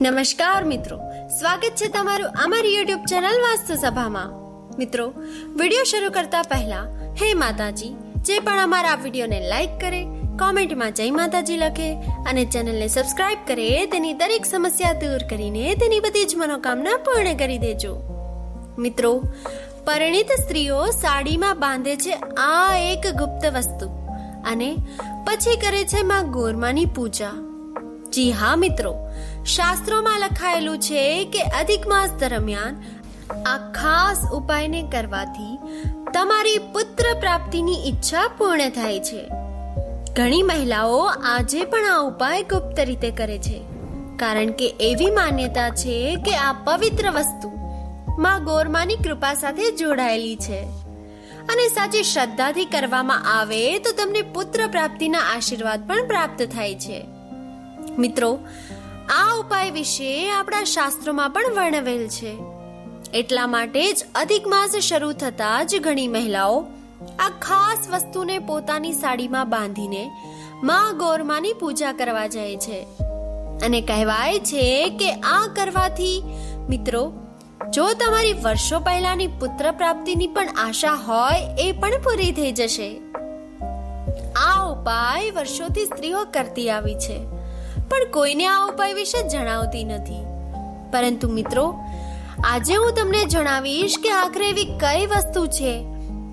નમસ્કાર મિત્રો, સ્વાગત છે તમારું અમારી યુટ્યુબ ચેનલ વાસ્તુ સભામાં. મિત્રો, વિડીયો શરૂ કરતા પહેલા હે માતાજી, જે પણ અમારા આ વિડીયોને લાઈક કરે, કોમેન્ટમાં જય માતાજી લખે અને ચેનલને સબસ્ક્રાઇબ કરે, તેની દરેક સમસ્યા દૂર કરીને તેની બધી જ મનોકામના પૂર્ણ કરી દેજો. મિત્રો, પરિણીત સ્ત્રીઓ સાડીમાં બાંધે છે આ એક ગુપ્ત વસ્તુ અને પછી કરે છે માં ગોરમાની પૂજા. જી હા મિત્રો, શાસ્ત્રોમાં લખાયેલું છે કે અધિક માસ દરમિયાન આ ખાસ ઉપાયને કરવાથી તમારી પુત્ર પ્રાપ્તિની ઈચ્છા પૂર્ણ થાય છે. ઘણી મહિલાઓ આજે પણ આ ઉપાય ગુપ્ત રીતે કરે છે, કારણ કે એવી માન્યતા છે કે આ પવિત્ર વસ્તુ માં ગોરમાની કૃપા સાથે જોડાયેલી છે અને સાચી શ્રદ્ધાથી કરવામાં આવે તો તમને પુત્ર પ્રાપ્તિના આશીર્વાદ પણ પ્રાપ્ત થાય છે. મિત્રો, આ ઉપાય વિશે આપણા શાસ્ત્રોમાં પણ વર્ણવેલ છે. એટલા માટે જ અધિક માસ શરૂ થતા જ ઘણી મહિલાઓ આ ખાસ વસ્તુને પોતાની સાડીમાં બાંધીને માં ગોરમાની પૂજા કરવા જાય છે અને કહેવાય છે કે આ કરવાથી મિત્રો, જો તમારી વર્ષો પહેલાની પુત્ર પ્રાપ્તિની પણ આશા હોય એ પણ પૂરી થઈ જશે. આ ઉપાય વર્ષોથી સ્ત્રીઓ કરતી આવી છે, પણ કોઈને આ ઉપાય વિશે જણાવતી નથી. પરંતુ મિત્રો, આજે હું તમને જણાવીશ કે આખરે એવી કઈ વસ્તુ છે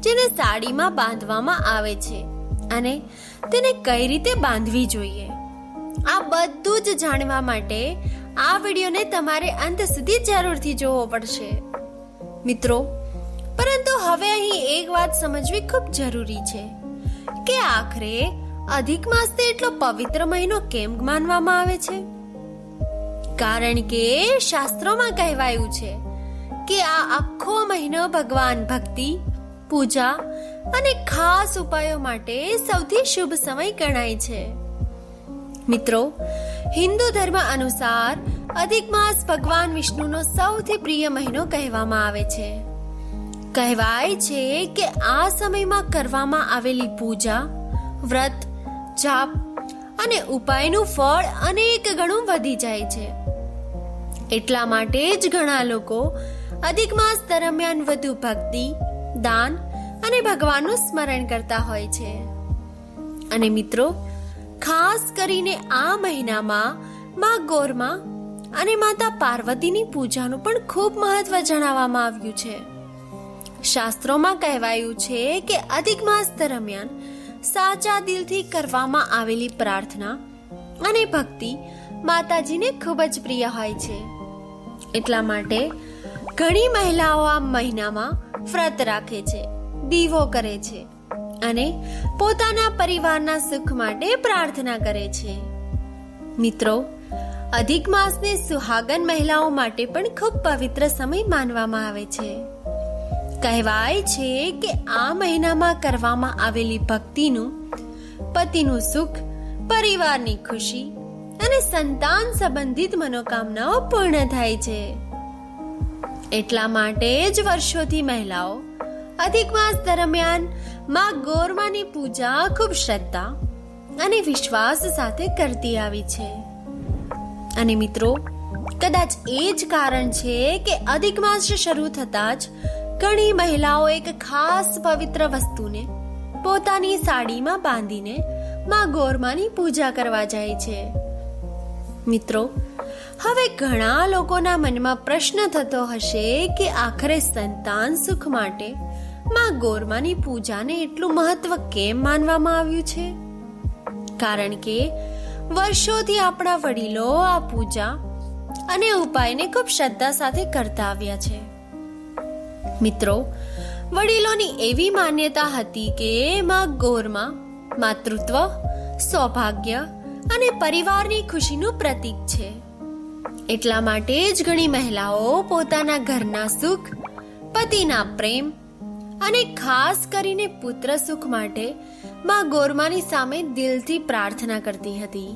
જેને સાડીમાં બાંધવામાં આવે છે અને તેને કઈ રીતે બાંધવી જોઈએ. આ બધું જ જાણવા માટે આ વિડીયોને તમારે અંત સુધી જરૂરથી જોવો પડશે મિત્રો. પરંતુ હવે અહીં એક વાત સમજવી ખૂબ જરૂરી છે કે આખરે અધિક માસ એટલો પવિત્ર મહિનો કેમ માનવામાં આવે છે? કારણ કે શાસ્ત્રોમાં કહેવાયું છે કે આ આખો મહિનો ભગવાન ભક્તિ, પૂજા અને ખાસ ઉપાયો માટે સૌથી શુભ સમય ગણાય છે. મિત્રો, હિન્દુ ધર્મ અનુસાર અધિક માસ ભગવાન વિષ્ણુનો સૌથી પ્રિય મહિનો કહેવામાં આવે છે. કહેવાય છે કે આ સમયમાં કરવામાં આવેલી પૂજા, વ્રત, જાપ અને ઉપાયનું ફળ અનેક ગણું વધી જાય છે. એટલા માટે જ ઘણા લોકો અધિક માસ દરમિયાન વધુ ભક્તિ, દાન અને ભગવાનનું સ્મરણ કરતા હોય છે. અને મિત્રો, ખાસ કરીને આ મહિનામાં માં ગોરમા અને માતા પાર્વતીની પૂજાનું પણ ખૂબ મહત્વ જણાવવામાં આવ્યું છે. શાસ્ત્રોમાં કહેવાયું છે કે અધિક માસ દરમિયાન સાચા દિલથી કરવામાં આવેલી પ્રાર્થના અને ભક્તિ માતાજીને ખૂબ જ પ્રિય હોય છે. એટલા માટે ઘણી મહિલાઓ આ મહિનામાં વ્રત રાખે છે, દીવો કરે છે અને પોતાના પરિવારના સુખ માટે પ્રાર્થના કરે છે. મિત્રો, અધિક માસને સુહાગન મહિલાઓ માટે પણ ખૂબ પવિત્ર સમય માનવામાં આવે છે. કહેવાય છે કે આ મહિનામાં કરવામાં આવેલી ભક્તિનું પતિનું સુખ, પરિવારની ખુશી અને સંતાન સંબંધિત મનોકામનાઓ પૂર્ણ થાય છે. એટલા માટે જ વર્ષોથી મહિલાઓ અધિક માસ દરમિયાન માં ગોરમાની પૂજા ખૂબ શ્રદ્ધા અને વિશ્વાસ સાથે કરતી આવી છે. અને મિત્રો, કદાચ એ જ કારણ છે કે અધિક માસ શરૂ થતા જ ઘણી મહિલાઓ એક ખાસ પવિત્ર વસ્તુને પોતાની સાડીમાં બાંધીને માં ગોરમાની પૂજા કરવા જાય છે. મિત્રો, હવે ઘણા લોકોના મનમાં પ્રશ્ન થતો હશે કે આખરે સંતાન સુખ માટે માં ગોરમાની પૂજાને એટલું મહત્વ કેમ માનવામાં આવ્યું છે? કારણ કે વર્ષોથી આપણા વડીલો આ પૂજા અને ઉપાયને ખૂબ શ્રદ્ધા સાથે કરતા આવ્યા છે. મિત્રો, વડીલોની એવી માન્યતા હતી કે માં ગોરમા માતૃત્વ, સૌભાગ્ય અને પરિવારની ખુશીનું પ્રતીક છે. એટલા માટે જ ઘણી મહિલાઓ પોતાના ઘરના સુખ, પતિના પ્રેમ અને ખાસ કરીને પુત્ર સુખ માટે માં ગોરમાની સામે દિલથી પ્રાર્થના કરતી હતી.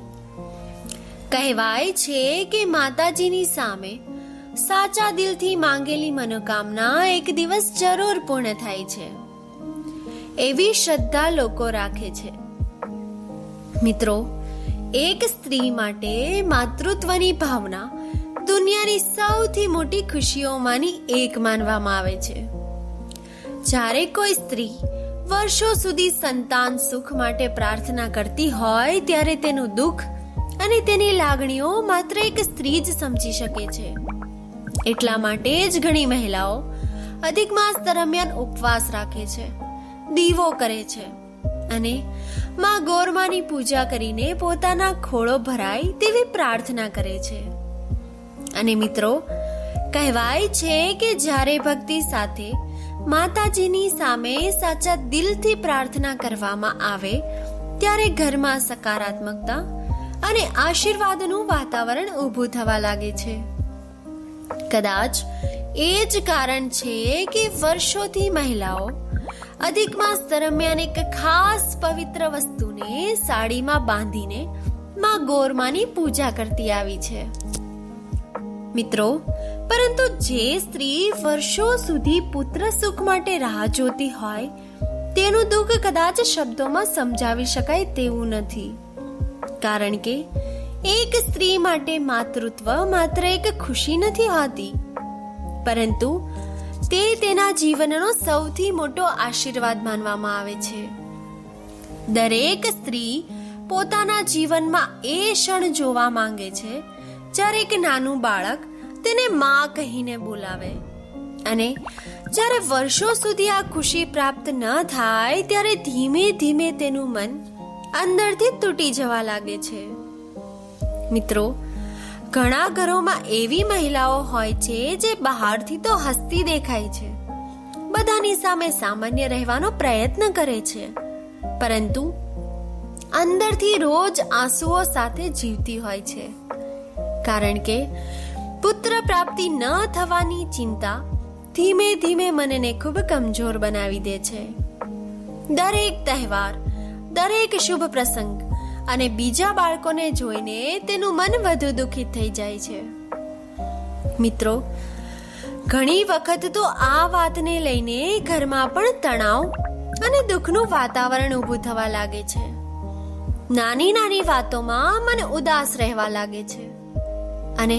કહેવાય છે કે માતાજીની સામે સાચા દિલથી માંગેલી મનોકામના એક દિવસ જરૂર પૂર્ણ થાય છે, એવી શ્રદ્ધા લોકો રાખે છે. મિત્રો, એક સ્ત્રી માટે માતૃત્વની ભાવના દુનિયાની સૌથી મોટી ખુશીઓમાંની એક માનવામાં આવે છે. જ્યારે કોઈ સ્ત્રી વર્ષો સુધી સંતાન સુખ માટે પ્રાર્થના કરતી હોય ત્યારે તેનું દુઃખ અને તેની લાગણીઓ માત્ર એક સ્ત્રી જ સમજી શકે છે. એટલા માટે જ ઘણી મહિલાઓ અધિક માસ દરમિયાન ઉપવાસ રાખે છે, દીવો કરે છે અને માં ગોરમાની પૂજા કરીને પોતાના ખોળો ભરાય તેવી પ્રાર્થના કરે છે. અને મિત્રો, કહેવાય છે કે જ્યારે ભક્તિ સાથે માતાજીની સામે સાચા દિલથી પ્રાર્થના કરવામાં આવે ત્યારે ઘરમાં સકારાત્મકતા અને આશીર્વાદનું વાતાવરણ ઊભું થવા લાગે છે. કદાચ એ જ કારણ છે કે વર્ષોથી મહિલાઓ અધિક માસ દરમિયાન એક ખાસ પવિત્ર વસ્તુને સાડીમાં બાંધીને માં ગોરમાની પૂજા કરતી આવી છે. મિત્રો, પરંતુ જે સ્ત્રી વર્ષો સુધી પુત્ર સુખ માટે રાહ જોતી હોય તેનું દુઃખ કદાચ શબ્દોમાં સમજાવી શકાય તેવું નથી. કારણ કે એક સ્ત્રી માટે માતૃત્વ માત્ર એક ખુશી નથી હોતી, પરંતુ તે તેના જીવનનો સૌથી મોટો આશીર્વાદ માનવામાં આવે છે. દરેક સ્ત્રી પોતાના જીવનમાં એ ક્ષણ જોવા માંગે છે જ્યારે એક નાનું બાળક તેને માં કહીને બોલાવે, અને જ્યારે વર્ષો સુધી આ ખુશી પ્રાપ્ત ન થાય ત્યારે ધીમે ધીમે તેનું મન અંદરથી તૂટી જવા લાગે છે. મિત્રો, ઘણા ઘરોમાં એવી મહિલાઓ હોય છે જે બહારથી તો હસતી દેખાય છે, બધાની સામે સામાન્ય રહેવાનો પ્રયત્ન કરે છે, પરંતુ અંદરથી રોજ આંસુઓ સાથે જીવતી હોય છે. કારણ કે પુત્ર પ્રાપ્તિ ન થવાની ચિંતા ધીમે ધીમે મનને ખૂબ કમજોર બનાવી દે છે. દરેક તહેવાર, દરેક શુભ પ્રસંગ અને બીજા બાળકોને જોઈને તેનું મન વધુ દુખિત થઈ જાય છે. મિત્રો, ઘણી વખત તો આ વાતને લઈને ઘરમાં પણ તણાવ અને દુઃખનું વાતાવરણ ઊભું થવા લાગે છે. નાની નાની વાતોમાં મન ઉદાસ રહેવા લાગે છે અને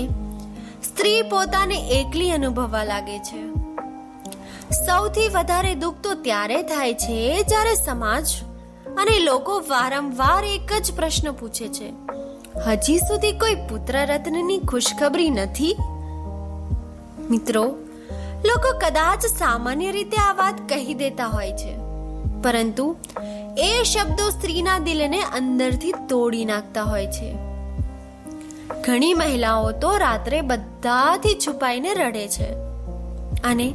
સ્ત્રી પોતાને એકલી અનુભવવા લાગે છે. સૌથી વધારે દુઃખ તો ત્યારે થાય છે જ્યારે સમાજ અને લોકો વારંવાર એક જ પ્રશ્ન પૂછે છે, હજી સુધી કોઈ પુત્ર રત્નની ખુશખબરી નથી? મિત્રો, લોકો કદાચ સામાન્ય રીતે આ વાત કહી દેતા હોય છે, પરંતુ એ શબ્દો સ્ત્રીના દિલને અંદરથી તોડી નાખતા હોય છે. ઘણી મહિલાઓ તો રાત્રે બધાથી છુપાઈને રડે છે અને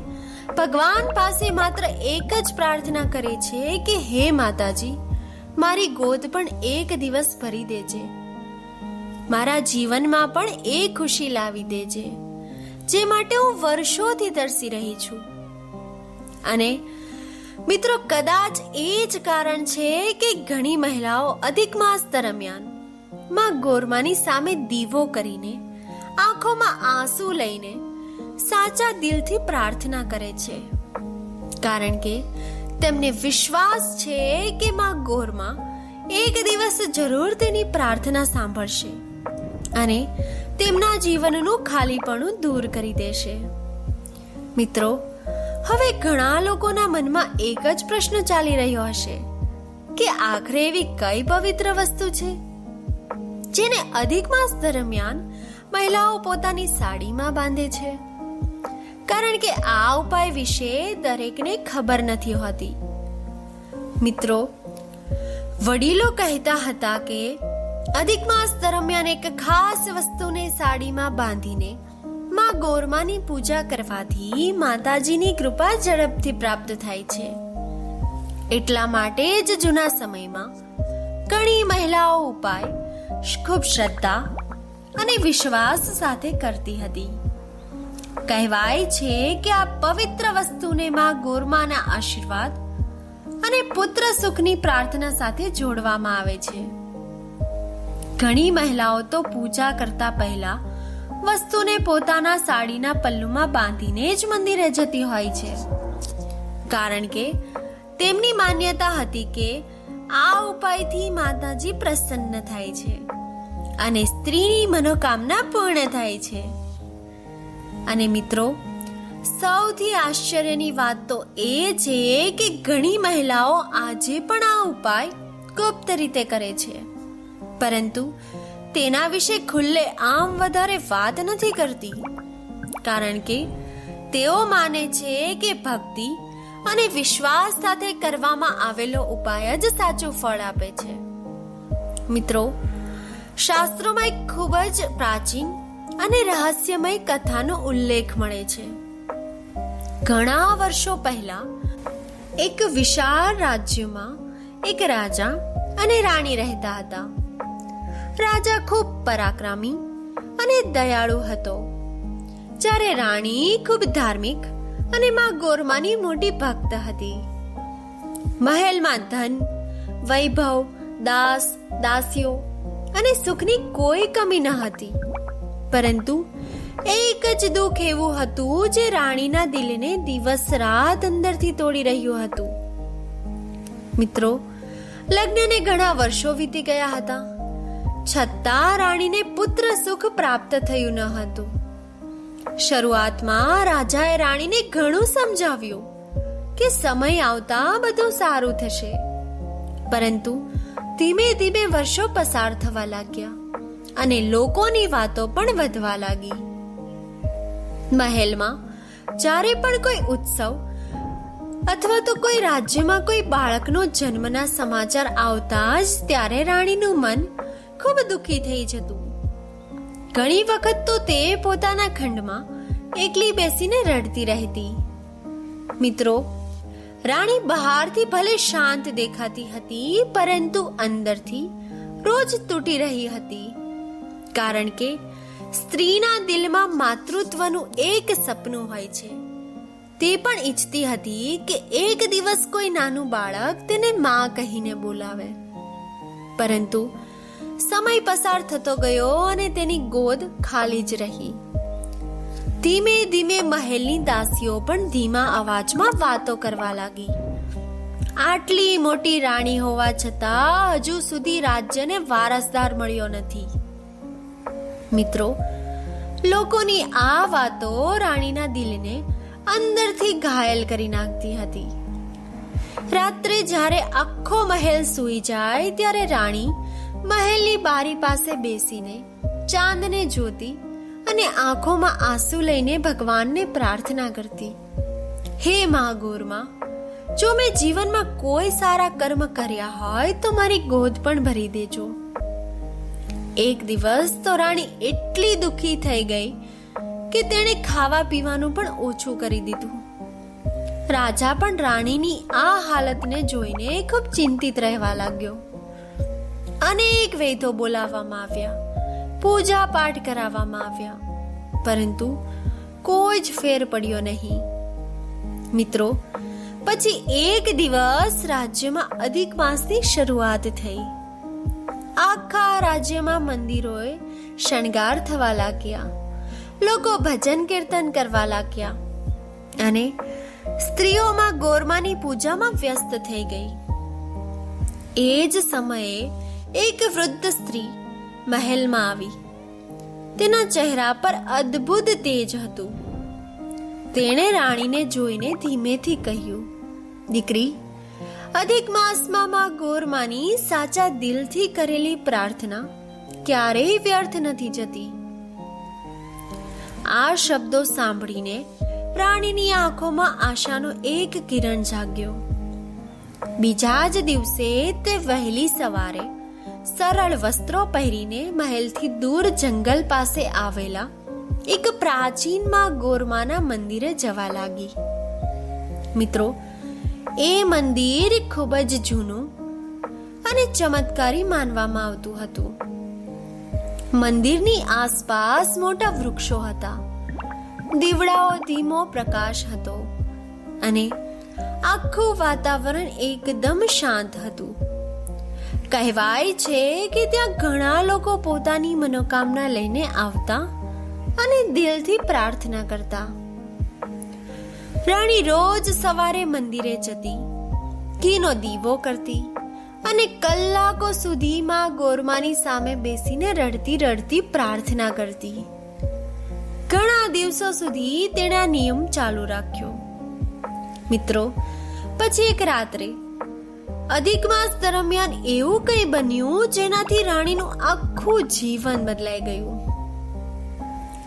ભગવાન પાસે માત્ર એક જ પ્રાર્થના કરે છે કે હે માતાજી, મારી ગોદ પણ એક દિવસ ભરી દેજે, મારા જીવનમાં પણ એ ખુશી લાવી દેજે જે માટે હું વર્ષોથી તરસી રહી છું. અને મિત્રો, કદાચ એ જ કારણ છે કે ઘણી મહિલાઓ અધિક માસ દરમિયાન માં ગોરમાની સામે દીવો કરીને, આંખોમાં આંસુ લઈને સાચા દિલથી પ્રાર્થના કરે છે. કારણ કે તેમને વિશ્વાસ છે કે માં ગોરમા એક દિવસ જરૂર તેની પ્રાર્થના સાંભળશે અને તેમના જીવનનું ખાલીપણું દૂર કરી દેશે. મિત્રો, હવે ઘણા લોકોના મનમાં એક જ પ્રશ્ન ચાલી રહ્યો હશે કે આખરે એવી કઈ પવિત્ર વસ્તુ છે જેને અધિક માસ દરમિયાન મહિલાઓ પોતાની સાડીમાં બાંધે છે? કારણ કે આ ઉપાય વિશે દરેકને ખબર નથી હોતી. મિત્રો, વડીલો કહેતા હતા કે અધિક માસ દરમિયાન એક ખાસ વસ્તુને સાડીમાં બાંધીને માં ગોરમાની પૂજા કરવાથી માતાજીની કૃપા ઝડપથી પ્રાપ્ત થાય છે. એટલા માટે જ જૂના સમયમાં ઘણી મહિલાઓ ઉપાય ખૂબ શ્રદ્ધા અને વિશ્વાસ સાથે કરતી હતી. કહેવાય છે કે આ પવિત્ર વસ્તુને માં ગોરમાના આશીર્વાદ અને પુત્ર સુખની પ્રાર્થના સાથે જોડવામાં આવે છે. ઘણી મહિલાઓ તો પૂજા કરતા પહેલા વસ્તુને પોતાના સાડીના પલ્લુમાં બાંધીને જ મંદિરે જતી હોય છે, કારણ કે તેમની માન્યતા હતી કે આ ઉપાયથી માતાજી પ્રસન્ન થાય છે અને સ્ત્રીની મનોકામના પૂર્ણ થાય છે. અને મિત્રો, સૌથી આશ્ચર્યની વાત તો એ છે કે ઘણી મહિલાઓ આજે પણ આ ઉપાય ગુપ્ત રીતે કરે છે, પરંતુ તેના વિશે ખુલ્લે આમ વધારે વાત નથી કરતી, કારણ કે તેઓ માને છે કે ભક્તિ અને વિશ્વાસ સાથે કરવામાં આવેલો ઉપાય જ સાચું ફળ આપે છે. મિત્રો, શાસ્ત્રોમાં એક ખૂબ જ પ્રાચીન અને રહસ્યમય કથાનો ઉલ્લેખ મળે છે. ઘણા વર્ષો પહેલા એક વિશાળ રાજ્યમાં એક રાજા અને રાણી રહેતા હતા. રાજા ખૂબ પરાક્રમી અને દયાળુ હતો, જ્યારે રાણી ખૂબ ધાર્મિક અને માં ગોરમાની મોટી ભક્ત હતી. મહેલમાં ધન, વૈભવ, દાસ, દાસીઓ અને સુખની કોઈ કમી ન હતી, પરંતુ એક જ દુઃખ એવું હતું જે રાણીના દિલને દિવસ રાત અંદરથી તોડી રહ્યું હતું. મિત્રો, લગ્નને ઘણા વર્ષો વીતી ગયા હતા, છતાં રાણીને પુત્ર સુખ પ્રાપ્ત થયું ન હતું. શરૂઆતમાં રાજાએ રાણીને ઘણું સમજાવ્યું કે સમય આવતા બધું સારું થશે, પરંતુ ધીમે ધીમે વર્ષો પસાર થવા લાગ્યા અને લોકોની વાતો પણ વધવા લાગી. મહેલમાં જ્યારે પણ કોઈ ઉત્સવ અથવા તો કોઈ રાજ્યમાં કોઈ બાળકનો જન્મના સમાચાર આવતા જ ત્યારે રાણીનું મન ખૂબ દુઃખી થઈ જતું. ઘણી વખત તો તે પોતાના ખંડમાં એકલી બેસીને રડતી રહેતી. મિત્રો, રાણી બહારથી ભલે શાંત દેખાતી હતી, પરંતુ અંદરથી રોજ તૂટી રહી હતી, કારણ કે સ્ત્રીના દિલમાં માતૃત્વનું એક સપનું હોય છે. તે પણ ઈચ્છતી હતી કે એક દિવસ કોઈ નાનું બાળક તેને માં કહીને બોલાવે, પરંતુ સમય પસાર થતો ગયો અને તેની ગોદ ખાલી જ રહી. ધીમે ધીમે મહેલની દાસીઓ પણ ધીમા અવાજમાં વાતો કરવા લાગી. આટલી મોટી રાણી હોવા છતાં હજુ સુધી રાજ્યને વારસદાર મળ્યો નથી. મિત્રો, લોકોની આ વાતો રાણીના દિલને અંદરથી ઘાયલ કરી નાખતી હતી. રાત્રે જ્યારે આખો મહેલ સૂઈ જાય ત્યારે રાણી મહેલની બારી પાસે બેસીને ચાંદને જોતી અને આંખોમાં આંસુ લઈને ભગવાનને પ્રાર્થના કરતી, હે મા ગોરમા, જો મેં જીવનમાં કોઈ સારા કર્મ કર્યા હોય તો મારી ગોદ પણ ભરી દેજો. એક દિવસ તો રાણી એટલી દુઃખી થઈ ગઈ કે તેણે ખાવા પીવાનું પણ ઓછું કરી દીધું. રાજા પણ રાણીની આ હાલતને જોઈને ખૂબ ચિંતિત રહેવા લાગ્યો. અનેક વૈદ્યો બોલાવવામાં આવ્યા, પૂજા પાઠ કરાવવામાં આવ્યા, પરંતુ કોઈ જ ફેર પડ્યો નહીં. મિત્રો, પછી એક દિવસ રાજ્યમાં અધિક માસની શરૂઆત થઈ. આખા રાજ્યમાં મંદિરોએ શણગાર થવા લાગ્યા, લોકો ભજન કીર્તન કરવા લાગ્યા અને સ્ત્રીઓમાં ગોરમાની પૂજામાં વ્યસ્ત થઈ ગઈ. એ જ સમયે એક વૃદ્ધ સ્ત્રી મહેલમાં આવી. તેના ચહેરા પર અદ્ભુત તેજ હતું. તેણે રાણીને જોઈને ધીમેથી કહ્યું, દીકરી, અધિક માસમાં માં ગોરમાની સાચા દિલથી કરેલી પ્રાર્થના ક્યારેય વ્યર્થ નથી જતી. આ શબ્દો સાંભળીને રાણીની આંખોમાં આશાનો એક કિરણ જાગ્યો. બીજા જ દિવસે તે વહેલી સવારે સરળ વસ્ત્રો પહેરીને મહેલથી દૂર જંગલ પાસે આવેલા એક પ્રાચીન માં ગોરમાના મંદિરે જવા લાગી. મિત્રો, એ મંદિર ખૂબ જ જૂનું અને ચમત્કારી માનવામાં આવતું હતું. મંદિરની આસપાસ મોટા વૃક્ષો હતા, દીવડાઓ ધીમો પ્રકાશ હતો અને આખું વાતાવરણ એકદમ શાંત હતું. કહેવાય છે કે ત્યાં ઘણા લોકો પોતાની મનોકામના લઈને આવતા અને દિલથી પ્રાર્થના કરતા. રાણી રોજ સવારે મંદિરે જતી, ઘીનો દીવો કરતી અને કલાકો સુધી માં ગોરમાની સામે બેસીને રડતી રડતી પ્રાર્થના કરતી. ઘણા ઘણા દિવસો સુધી તેણે આ નિયમ ચાલુ રાખ્યો. મિત્રો, પછી એક રાત્રે અધિક માસ દરમિયાન એવું કંઈ બન્યું જેનાથી રાણીનું આખું જીવન બદલાઈ ગયું.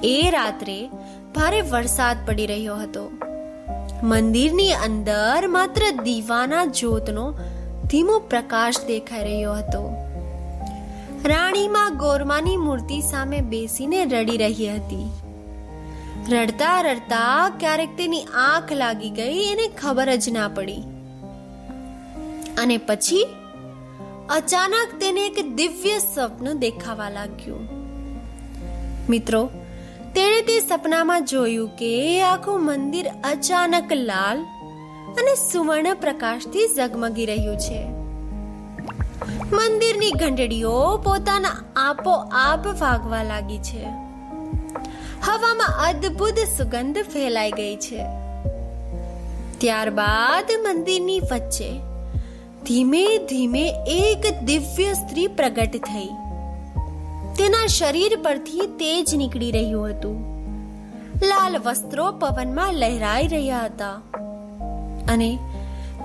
એ રાત્રે ભારે વરસાદ પડી રહ્યો હતો. મંદિરની અંદર માત્ર દીવાના જ્યોતનો ધીમો પ્રકાશ દેખાઈ રહ્યો હતો. રાણીમાં ગોરમાની મૂર્તિ સામે બેસીને રડી રહી હતી. રડતા રડતા ક્યારેક તેની આંખ લાગી ગઈ, એને ખબર જ ના પડી. અને પછી અચાનક તેને એક દિવ્ય સ્વપ્ન દેખાવા લાગ્યું. મિત્રો, તેણે તે સપનામાં જોયું કે આખું મંદિર અચાનક લાલ અને સુવર્ણ પ્રકાશથી ઝગમગી રહ્યું છે. મંદિરની ઘંટડીઓ પોતાના આપોઆપ વાગવા લાગી છે. હવામાં અદ્ભુત સુગંધ ફેલાઈ ગઈ છે. ત્યારબાદ મંદિરની વચ્ચે ધીમે ધીમે એક દિવ્ય સ્ત્રી પ્રગટ થઈ. તેના શરીર પરથી તેજ નીકળી રહ્યું હતું. લાલ વસ્ત્રો પવનમાં લહેરાઈ રહ્યા હતા અને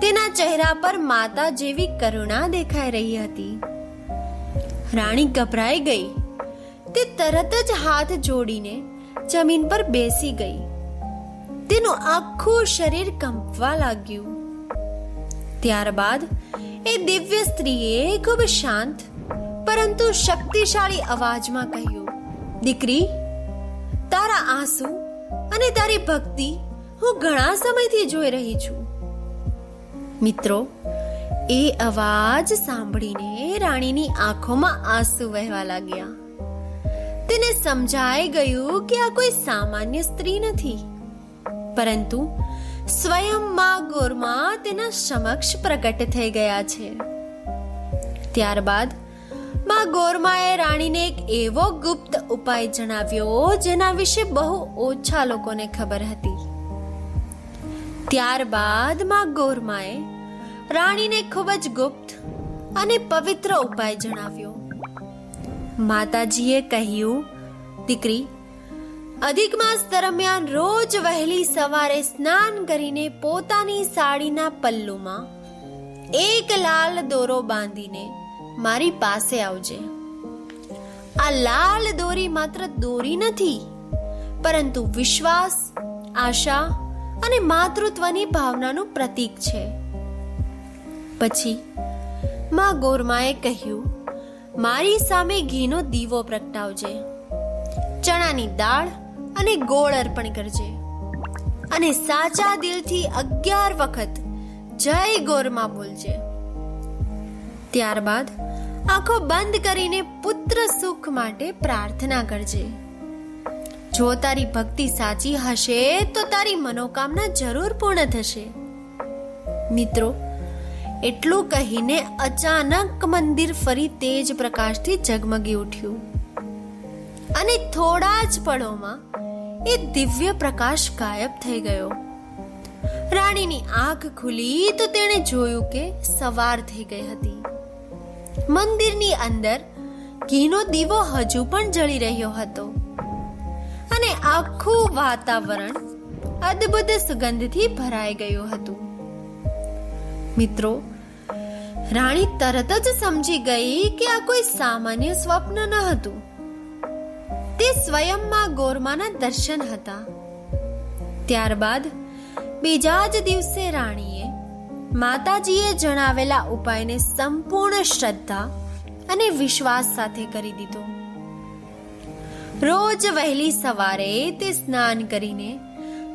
તેના ચહેરા પર માતા જેવી કરુણા દેખાઈ રહી હતી. રાણી ગભરાઈ ગઈ. તે તરત જ હાથ જોડીને જમીન પર બેસી ગઈ. તેનું આખું શરીર કંપવા લાગ્યું. ત્યારબાદ એ દિવ્ય સ્ત્રીએ ખૂબ શાંત પરંતુ શક્તિશાળી અવાજમાં કહ્યું, દીકરી, તારા આંસુ અને તારી ભક્તિ હું ઘણા સમયથી જોઈ રહી છું. મિત્રો, એ અવાજ સાંભળીને રાણીની આંખોમાં આંસુ વહેવા લાગ્યા. તેને સમજાઈ ગયું કે આ કોઈ સામાન્ય સ્ત્રી નથી, પરંતુ સ્વયં માં ગોરમા તેના સમક્ષ પ્રગટ થઈ ગયા છે. ત્યારબાદ માં ગોરમાએ રાણીને એક એવો ગુપ્ત ઉપાય જણાવ્યો જેના વિશે બહુ ઓછા લોકોને ખબર હતી. ત્યારબાદ માં ગોરમાએ રાણીને ખૂબ જ ગુપ્ત અને પવિત્ર ઉપાય જણાવ્યો. માતાજીએ કહ્યું, દીકરી, અધિક માસ દરમિયાન રોજ વહેલી સવારે સ્નાન કરીને પોતાની સાડીના પલ્લુમાં એક લાલ દોરો બાંધીને મારી પાસે આવજે. આ લાલ દોરી માત્ર દોરી નથી, પરંતુ વિશ્વાસ, આશા અને માતૃત્વની ભાવનાનું પ્રતીક છે. પછી માં ગોરમાએ કહ્યું, મારી સામે ઘીનો દીવો પ્રગટાવજે, ચણાની દાળ અને ગોળ અર્પણ કરજે અને સાચા દિલથી 11 વખત જય ગોરમા બોલજે. ત્યારબાદ આંખો બંધ કરીને પુત્ર સુખ માટે પ્રાર્થના કરજે. જો તારી ભક્તિ સાચી હશે તો તારી મનોકામના જરૂર પૂર્ણ થશે. મિત્રો, એટલું કહીને અચાનક મંદિર ફરી તેજ પ્રકાશથી ઝગમગી ઉઠ્યું અને થોડા જ પળોમાં એ દિવ્ય પ્રકાશ ગાયબ થઈ ગયો. રાણીની આંખ ખુલી તો તેણે જોયું કે સવાર થઈ ગઈ હતી. મંદિરની અંદર ઘીનો દીવો હજુ પણ જળી રહ્યો હતો અને આખું વાતાવરણ અદ્ભુત સુગંધથી ભરાઈ ગયું હતું. મિત્રો, રાણી તરત જ સમજી ગઈ કે આ કોઈ સામાન્ય સ્વપ્ન ન હતું. તે સ્વયંમાં ગોરમાના દર્શન હતા. ત્યારબાદ બીજા જ દિવસે રાણીએ માતાજીએ જણાવેલા ઉપાયને સંપૂર્ણ શ્રદ્ધા અને વિશ્વાસ સાથે કરી દીધો. રોજ વહેલી સવારે તે સ્નાન કરીને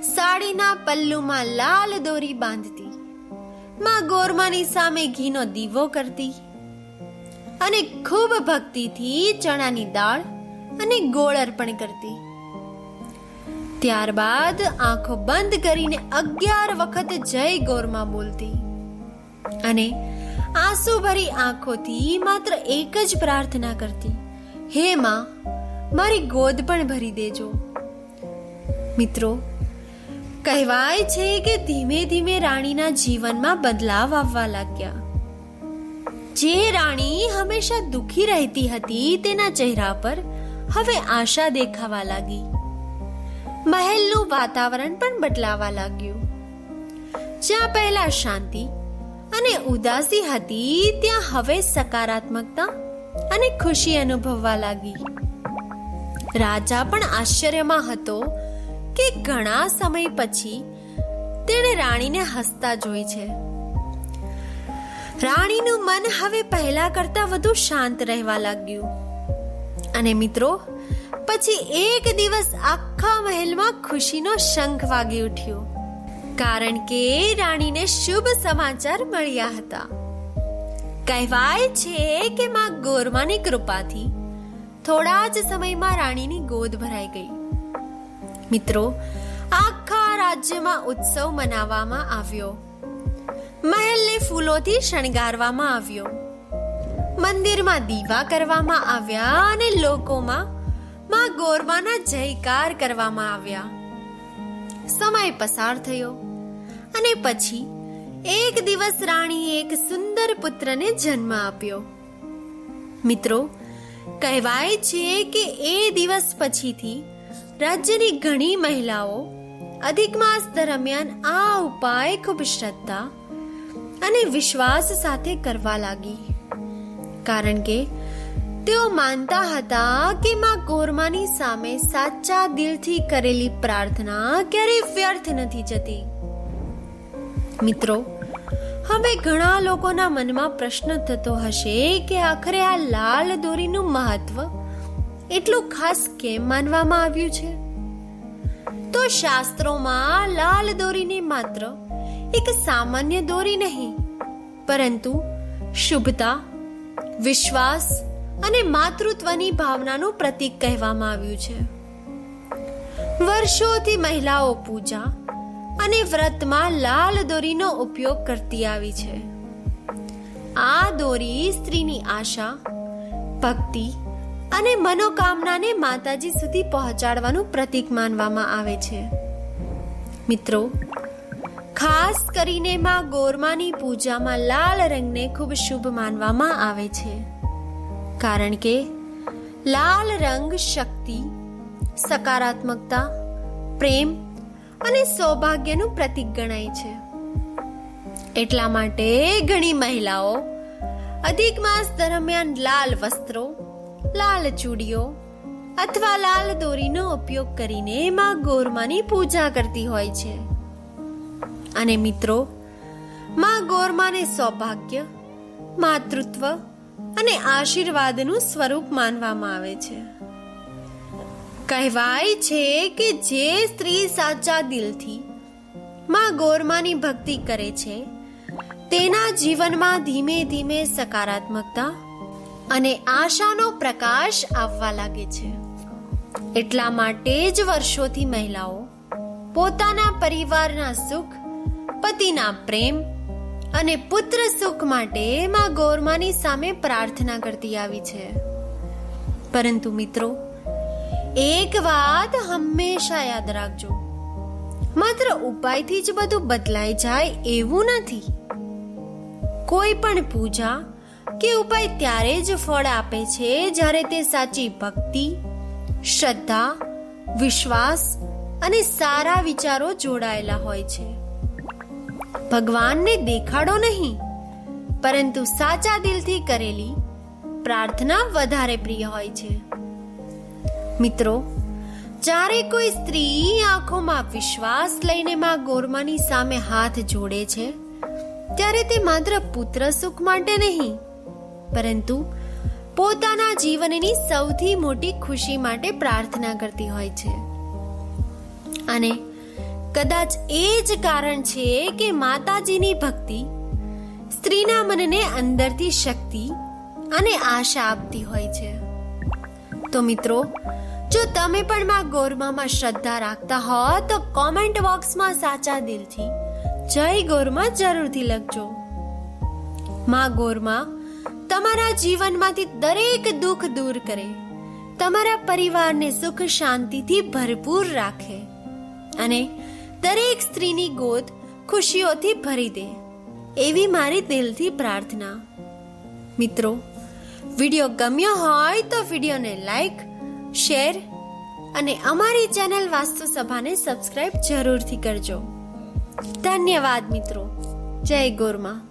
સાડીના પલ્લુમાં લાલ દોરી બાંધતી, માં ગોરમાની સામે ઘીનો દીવો કરતી અને ખૂબ ભક્તિથી ચણાની દાળ અને ગોળ અર્પણ કરતી. ત્યારબાદ આંખો બંધ કરીને 11 વખત જય ગોરમા બોલતી અને આંસુ ભરી આંખોથી માત્ર એક જ પ્રાર્થના કરતી, હે માં, મારી ગોદ પણ ભરી દેજો. મિત્રો, કહેવાય છે કે ધીમે ધીમે રાણીના જીવનમાં બદલાવ આવવા લાગ્યા. જે રાણી હંમેશા દુખી રહેતી હતી તેના ચહેરા પર હવે આશા દેખાવા લાગી. મહેલનું વાતાવરણ પણ બદલાવા લાગ્યું. જ્યાં પહેલા શાંતિ અને ઉદાસી હતી, ત્યાં હવે સકારાત્મકતા અને ખુશી અનુભવવા લાગી. રાજા પણ આશ્ચર્યમાં હતો કે ઘણા સમય પછી તેણે રાણીને હસતા જોઈ છે. રાણીનું મન હવે પહેલા કરતા વધુ શાંત રહેવા લાગ્યું. અને મિત્રો, પછી એક દિવસ આખા મહેલમાં ખુશીનો શંખ વાગી ઉઠ્યો, કારણ કે રાણીને શુભ સમાચાર મળ્યા હતા. કહેવાય છે કે માં ગોરમાની કૃપાથી થોડા જ સમયમાં રાણીની ગોદ ભરાઈ ગઈ. મિત્રો, આખા રાજ્યમાં ઉત્સવ મનાવવામાં આવ્યો. મહેલને ફૂલોથી શણગારવામાં આવ્યો, મંદિરમાં દીવા કરવામાં આવ્યા અને લોકોમાં માં ગોરમાના જયકાર કરવામાં આવ્યા. સમય પસાર થયો અને પછી એક દિવસ રાણીએ એક સુંદર પુત્રને જન્મ આપ્યો. મિત્રો, કહેવાય છે કે એ દિવસ પછીથી રાજ્યની ઘણી મહિલાઓ અધિક માસ દરમિયાન આ ઉપાય ખૂબ શ્રદ્ધા અને વિશ્વાસ સાથે કરવા લાગી, કારણ કે તેઓ માનતા હતા કે માં ગોરમાની સામે સાચા દિલથી કરેલી પ્રાર્થના ક્યારેય વ્યર્થ નથી જતી. મિત્રો, હવે ઘણા લોકોના મનમાં પ્રશ્ન થતો હશે કે આખરે આ લાલ દોરીનું મહત્વ એટલું ખાસ કેમ માનવામાં આવ્યું છે? તો શાસ્ત્રોમાં લાલ દોરીને માત્ર એક સામાન્ય દોરી નહીં, પરંતુ શુભતા, વિશ્વાસ અને માતૃત્વની ભાવનાનું પ્રતીક કહેવામાં આવ્યું છે. વર્ષોથી મહિલાઓ પૂજા અને વ્રતમાં લાલ દોરીનો ઉપયોગ કરતી આવી છે. આ દોરી સ્ત્રીની આશા, ભક્તિ અને મનોકામનાને માતાજી સુધી પહોંચાડવાનું પ્રતીક માનવામાં આવે છે. મિત્રો, ખાસ કરીને માં ગોરમાની પૂજામાં લાલ રંગને ખૂબ શુભ માનવામાં આવે છે, કારણ કે લાલ રંગ શક્તિ, સકારાત્મકતા, પ્રેમ અને સૌભાગ્યનું પ્રતીક ગણાય છે. એટલા માટે ઘણી મહિલાઓ અધિક માસ દરમિયાન લાલ વસ્ત્રો, લાલ ચૂડીઓ અથવા લાલ દોરીનો ઉપયોગ કરીને માં ગોરમાની પૂજા કરતી હોય છે. અને મિત્રો, માં ગોરમાને સૌભાગ્ય, માતૃત્વ અને આશીર્વાદનું સ્વરૂપ માનવામાં આવે છે. કહેવાય છે કે જે સ્ત્રી સાચા દિલથી માં ગોરમાની ભક્તિ કરે છે, તેના જીવનમાં ધીમે ધીમે સકારાત્મકતા અને આશાનો પ્રકાશ આવવા લાગે છે. એટલા માટે જ વર્ષોથી મહિલાઓ પોતાના પરિવારના સુખ, પતિના પ્રેમ અને પુત્ર સુખ માટે માં ગોરમાની સામે પ્રાર્થના કરતી આવી છે. પરંતુ મિત્રો, એક વાત હંમેશા યાદ રાખજો, માત્ર ઉપાયથી જ બધું બદલાઈ જાય એવું નથી. કોઈ પણ પૂજા કે ઉપાય ત્યારે જ ફળ આપે છે જ્યારે તે સાચી ભક્તિ, શ્રદ્ધા, વિશ્વાસ અને સારા વિચારો જોડાયેલા હોય છે. ભગવાનને દેખાડો નહીં, પરંતુ સાચા દિલથી કરેલી પ્રાર્થના વધારે પ્રિય હોય છે. મિત્રો, જ્યારે કોઈ સ્ત્રી આંખોમાં વિશ્વાસ લઈને માં ગોરમાની સામે હાથ જોડે છે, ત્યારે તે માત્ર પુત્ર સુખ માટે નહીં, પરંતુ પોતાના જીવનની સૌથી મોટી ખુશી માટે પ્રાર્થના કરતી હોય છે. અને કદાચ એ જ કારણ છે કે માતાજીની ભક્તિ સ્ત્રીના મનને અંદરથી શક્તિ અને આશા આપતી હોય છે. તો મિત્રો, જો તમે પણ માં ગોરમામાં શ્રદ્ધા રાખતા હો તો કોમેન્ટ બોક્સમાં સાચા દિલથી જય ગોરમા જરૂરથી લખજો. માં ગોરમા તમારા જીવનમાંથી દરેક દુઃખ દૂર કરે, તમારા પરિવારને સુખ શાંતિથી ભરપૂર રાખે અને દરેક સ્ત્રીની ગોદ ખુશીઓથી ભરી દે, એવી મારી દિલથી પ્રાર્થના. મિત્રો, વિડીયો ગમ્યો હોય તો વિડીયોને લાઈક, શેર અને અમારી ચેનલ વાસ્તુ સભાને સબસ્ક્રાઇબ જરૂરથી કરજો. ધન્યવાદ મિત્રો. જય ગોરમા.